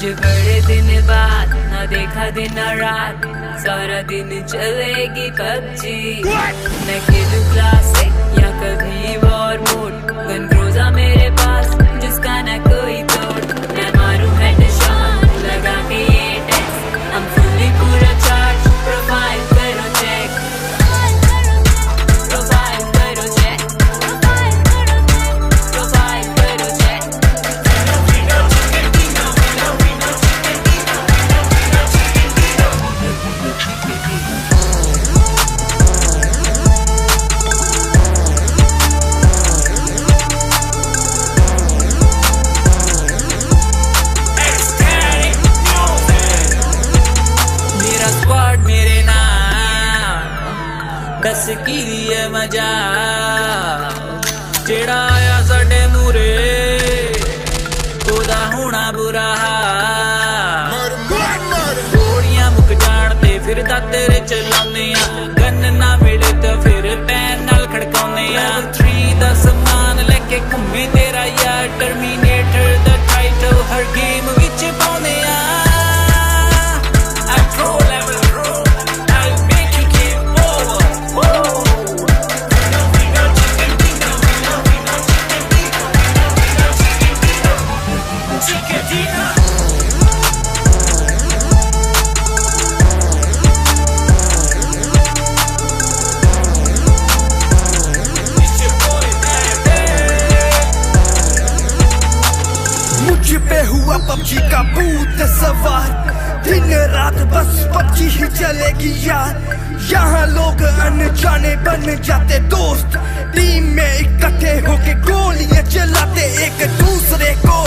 आज बड़े दिन बाद ना देखा दिन और रात, सारा दिन चलेगी पबजी। मैं खेलूं क्लासिक या कभी वॉर मोड, गन क्रूज़ा मेरे पास जिसका ना कोई तोड़। मैं मारूं हेडशॉट लगा के ये टेक्स्ट, हम फुल्ली पूरा चार्ज। प्रोफाइल करो चेक, प्रोफाइल करो चेक, प्रोफाइल करो चेक। मेरा स्क्वाड मेरे नाम, दस की है मजा जेड़ा आया साडे मूरे, ओदा होना बुरा हाल। गोलियां मुक जान ते फिर तेरे चलाने आ, गन ना मिले तो फिर पैन नाल खड़काउने आ। 3 दा समान लेके घूमे तेरा यार, टर्मिनेटर दा टाइटल हर गेम विच पाउने आ। मुझ पे हुआ पबजी का भूत सवार, दिन रात बस पबजी ही चलेगी यार। यहाँ लोग अनजाने बन जाते दोस्त, टीम में इकट्ठे होके गोलियां चलाते, एक दूसरे को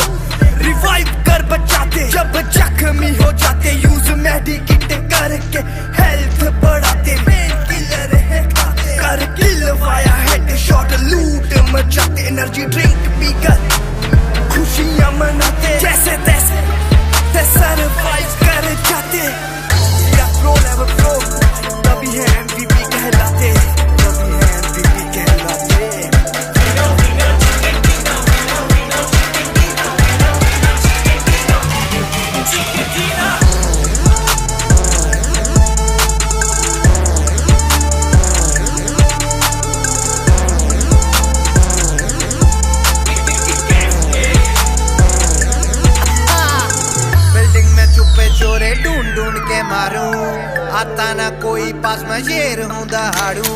रिवाइव कर बचाते। जब जख्मी हो जाते यूज मेडिकिट करके हेल्थ बढ़ाते। मेन किलर है खाते कर किल वाया हेडशॉट, लूट मचाते। एनर्जी ड्रिंक पीकर खुशियां मनाते, जैसे तैसे सरवाइव कर जाते। या प्रो लेवल प्रो, तभी है MVP कहलाते, तभी है MVP कहलाते। चोरे ढूंढ ढूंढ के मारूं, आता ना कोई पास मैं शेर हूँ दहाड़ू।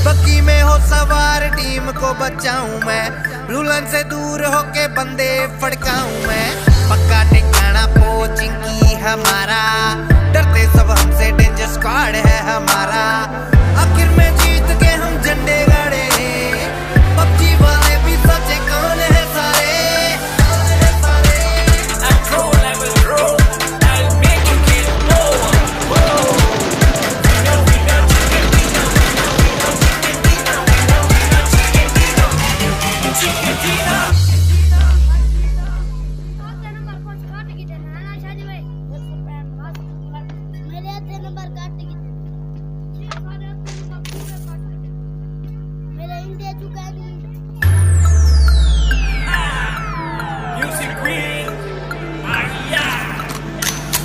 बग्गी में हो सवार टीम को बचाऊं मैं, रुलन से दूर होके बंदे फड़काऊं मैं। पक्का ठिकाना पोचिंग की हमारा, डरते सब हमसे, डेंजर स्क्वाड है हमारा। आखिर में जीत के हम झंडे गाड़े, पबजी वाले भी सचे कौन है सारे।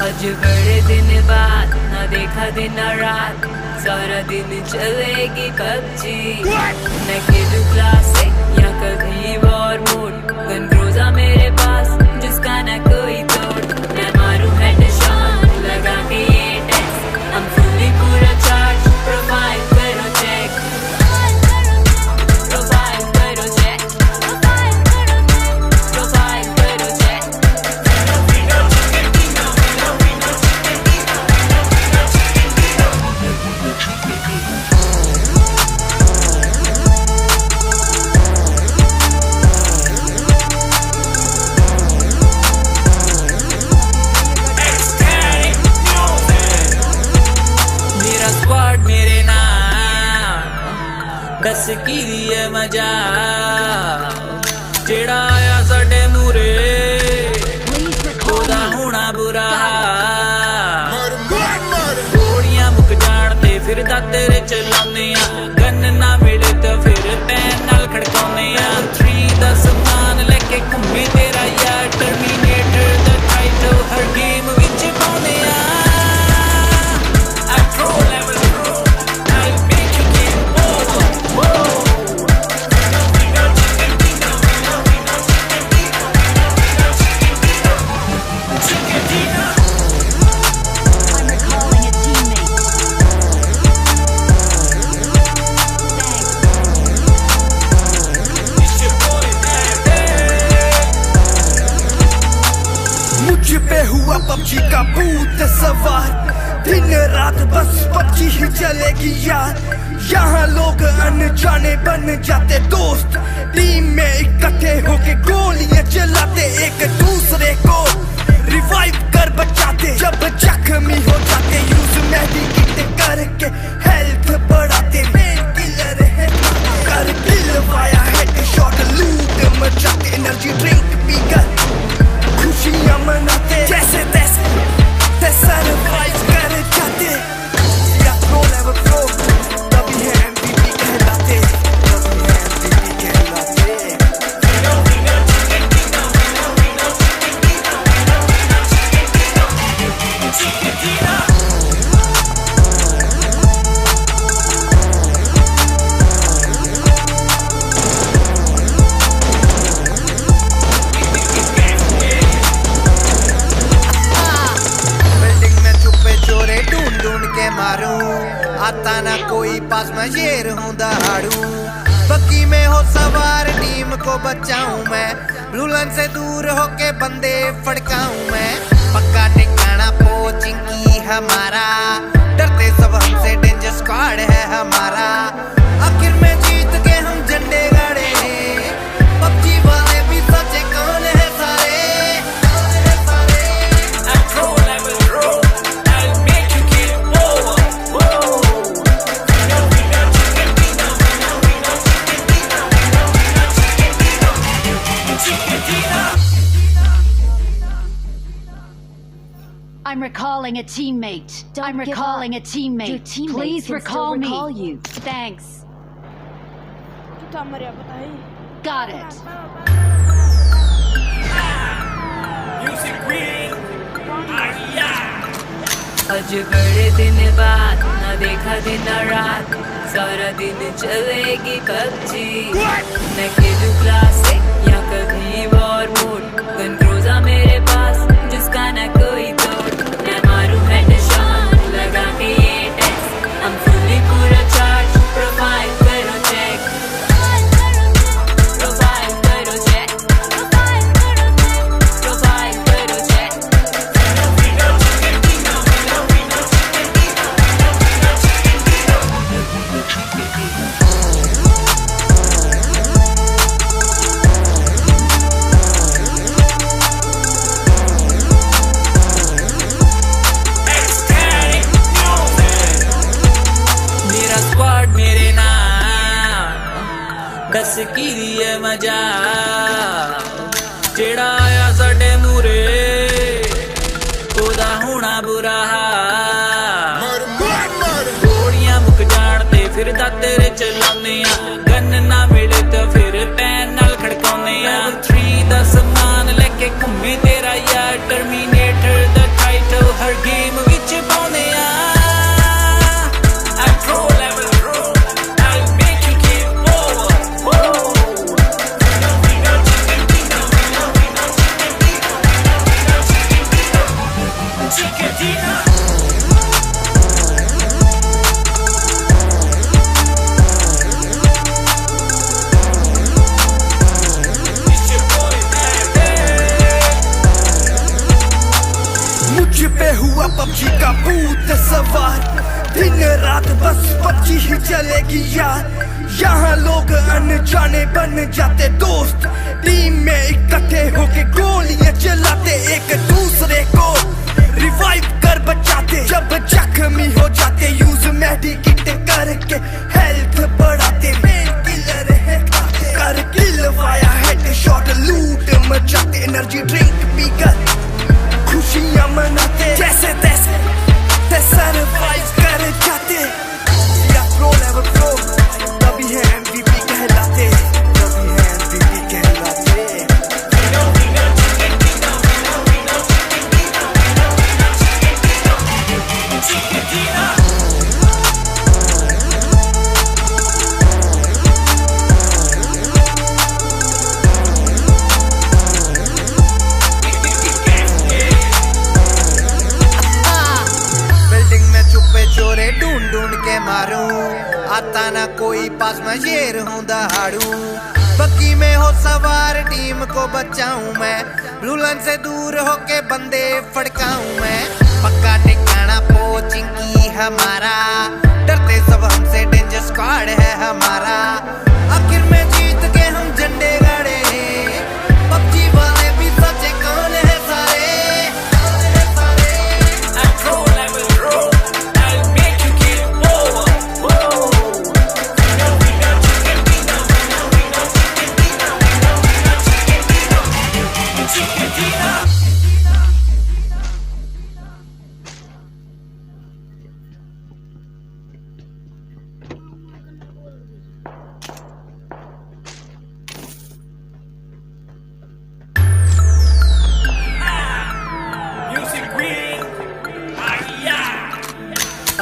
आज बड़े दिन बाद ना देखा दिन और रात, सारा दिन चलेगी पबजी। मैं खेलूं क्लासिक या कभी वॉर मोड, गन क्रूज़ा मेरे पास जिसका ना कोई तोड़। मैं मारूं हेडशॉट लगा के ये टेक्स्ट, हम फुल्ली पूरा चार्ज। प्रोफाइल करो चेक, प्रोफाइल करो चेक, प्रोफाइल करो चेक। मेरा स्क्वाड मेरे नाम, दस की है मजा जेड़ा आया साडे मूरे, ओदा होना बुरा हाल। गोलियां मुक जान ते फिर तेरे चलाने आ, गन ना मिले तो फिर पैन नाल खड़काउने आ। 3 दा समान लेके घूमे तेरा यार, टर्मिनेटर दा टाइटल हर पबजी का भूत सवार, दिन रात बस पबजी ही चलेगी यार। यहाँ लोग अनजाने बन जाते दोस्त, टीम में इकट्ठे होके गोलियां चलाते, एक दूसरे को रिवाइव कर बचाते। जब जख्मी हो जाते यूज मेडिकेट करके हेल्थ बढ़ाते। मेन किलर है कर दिलवाया हेडशॉट, लूट मचाते, एनर्जी ड्रिंक पीकर खुशियां मनाते। जैसे तैसे सरवाइव कर जाते, या प्रो लेवल प्रो तभी है MVP कहलाते, तभी है MVP कहलाते। ढूंढ के मारूं, आता ना कोई पास मैं शेर हूँ दहाड़ू। बग्गी में हो सवार टीम को बचाऊं मैं, रुलन से दूर होके बंदे फड़काऊं मैं। पक्का ठिकाना पोचिंग की हमारा, डरते सब हमसे, डेंजर स्क्वाड है हमारा। आखिर में जीत के हम झंडे गाड़े, पबजी वाले भी सचे कौन है सारे। I'm recalling a teammate. I'm recalling a teammate. Please recall me. You. Thanks. Got it. आज बड़े दिन बाद ना देखा दिन रात, सारा दिन चलेगी पबजी। मैं खेलूं क्लासिक या कभी वॉर मोड, गन क्रूज़ा मेरे पास जिसका ना कोई तोड़। मैं मारूं हेडशॉट लगा के ये टेक्स, हम फुल्ली पूरा चार्ज, प्रोफाइल करो चेक, प्रोफाइल करो चेक, प्रोफाइल करो चेक। दस की दिए मजा जेड़ा आया साडे मूरे, ओदा होना बुरा हाल। गोलियां मुक जान ते फिर तेरे चलाने आ, गन ना मिले तो फिर पैन नाल खड़काउने आ। 3 दा समान लेके घूमे तेरा यार, टर्मिनेटर दा टाइटल हर गेम विच पाउने आ। मुझ पे हुआ पबजी का भूत सवार, दिन रात बस पबजी ही चलेगी यार। यहाँ लोग अनजाने बन जाते दोस्त, टीम में इकट्ठे होके गोलियां चलाते, एक दूसरे को रिवाइव कर बचाते। जब जख्मी हो जाते यूज मेडिकेट करके हेल्थ बढ़ाते। मेन किलर है कर दिलवाया हेडशॉट, लूट मचाते, एनर्जी ड्रिंक पीकर खुशियां मनाते। जैसे तैसे सरवाइव कर जाते, या प्रो लेवल प्रो तभी है MVP कहलाते, तभी है MVP कहलाते। ढूंढ के मारूं, आता ना कोई पास मैं शेर हूँ दहाड़ू। बग्गी में हो सवार टीम को बचाऊं मैं, रुलन से दूर होके बंदे फड़काऊं मैं। पक्का ठिकाना पोचिंग की हमारा, डरते सब हमसे, डेंजर स्क्वाड है हमारा। आखिर में जीत के हम झंडे गाड़े, पबजी वाले भी सचे कौन है सारे।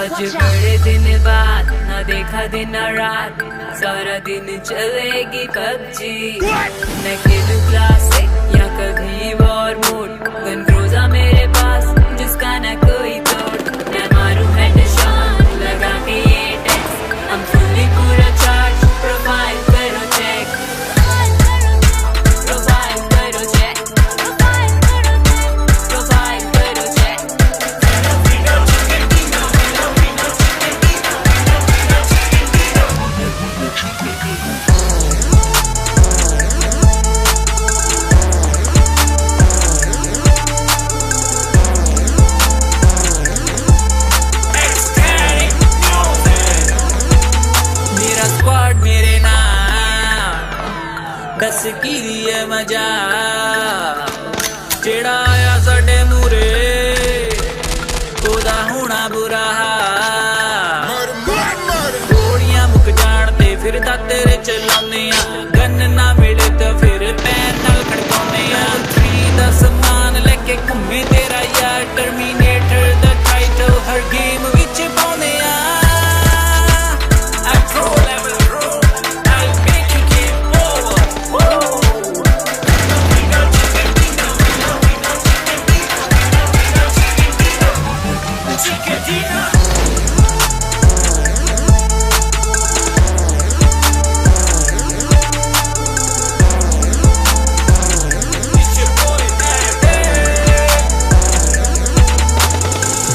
आज बड़े दिन बाद ना देखा दिन रात, सारा दिन चलेगी पबजी। न खेलूं क्लासिक या कभी वॉर मोड, गन क्रूज़ा मेरे पास जिसका न कोई तोड़। मैं मारूं हेडशॉट लगा के ये टेक्स, हम फुल्ली पूरा चार्ज, प्रोफाइल करो चेक, प्रोफाइल करो चेक, प्रोफाइल करो चेक। मेरा स्क्वाड मेरे नाम, दस की दिए मजा, जेड़ा आया साडे मूरे ओदा होना बुरा हाल। गोलियां मुक जान ते फिर तेरे चलाने आ, गन ना मिले तो फिर पैन नाल खड़काउने आ। 3 दा समान लेके घूमे तेरा यार, टर्मिनेटर दा टाइटल हर गेम विच पाउने आ।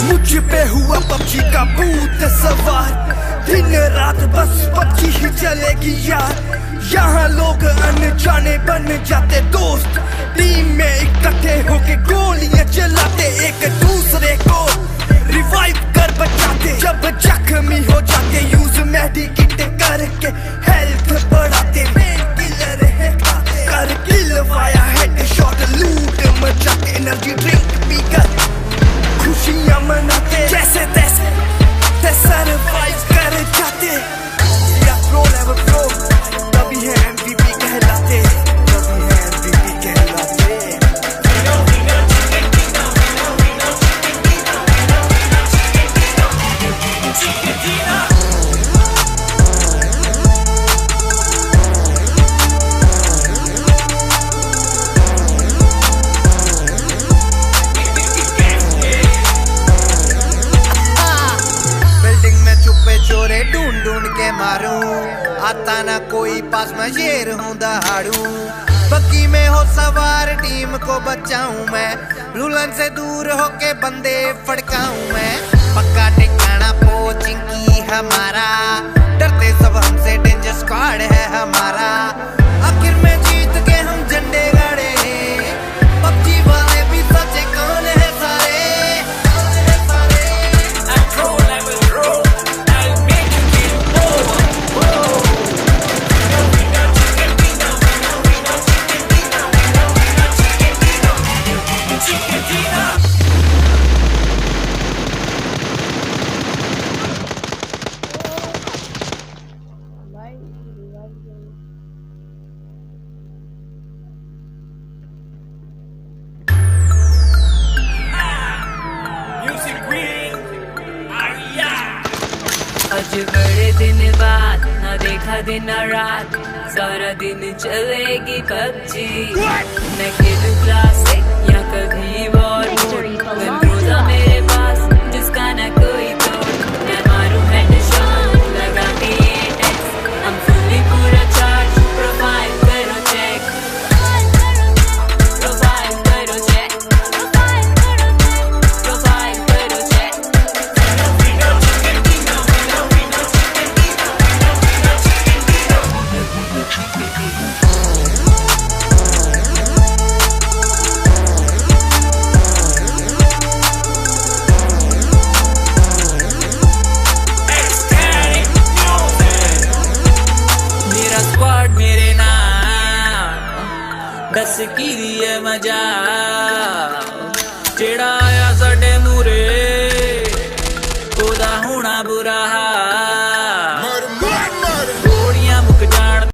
मुझ पे हुआ पबजी का भूत सवार, दिन रात बस पबजी ही चलेगी यार। यहाँ लोग अनजाने बन जाते दोस्त, टीम में इकट्ठे होके गोलियां चलाते, एक दूसरे को रिवाइव कर बचाते। जब जख्मी हो जाते यूज मेडिकेट करके हेल्थ बढ़ाते। मेन किलर है खाते, कर किल वाया हेडशॉट, लूट मचाते, एनर्जी ड्रिंक पीकर खुशियां मनाते। जैसे तैसे सरवाइव कर जाते, या प्रो लेवल प्रो, तभी है MVP कहलाते, तभी है MVP कहलाते। बिल्डिंग में चुपे चोरे ढूंढ ढूंढ के मारूं, आता ना कोई पास मैं शेर हूं दहाड़ू। बग्गी में हो सवार टीम को बचाऊं मैं, रुलन से दूर होके बंदे फड़काऊं मैं। पक्का ठिकाना पोचिंग की हमारा, डरते सब हमसे, डेंजर स्क्वाड है हमारा। आखिर में जीत के हम झंडे गाड़े, पबजी वाले भी सचे कौन है सारे। आज बड़े दिन बाद ना देखा दिन रात, सारा दिन चलेगी पबजी। न खेलूं क्लासिक या कभी वॉर मोड, गन क्रूज़ा मेरे पास जिसका न कोई तोड़। मैं मारूं हेडशॉट लगा के ये टेक्स, हम फुल्ली पूरा चार्ज, प्रोफाइल कर दस की है मजा जेड़ा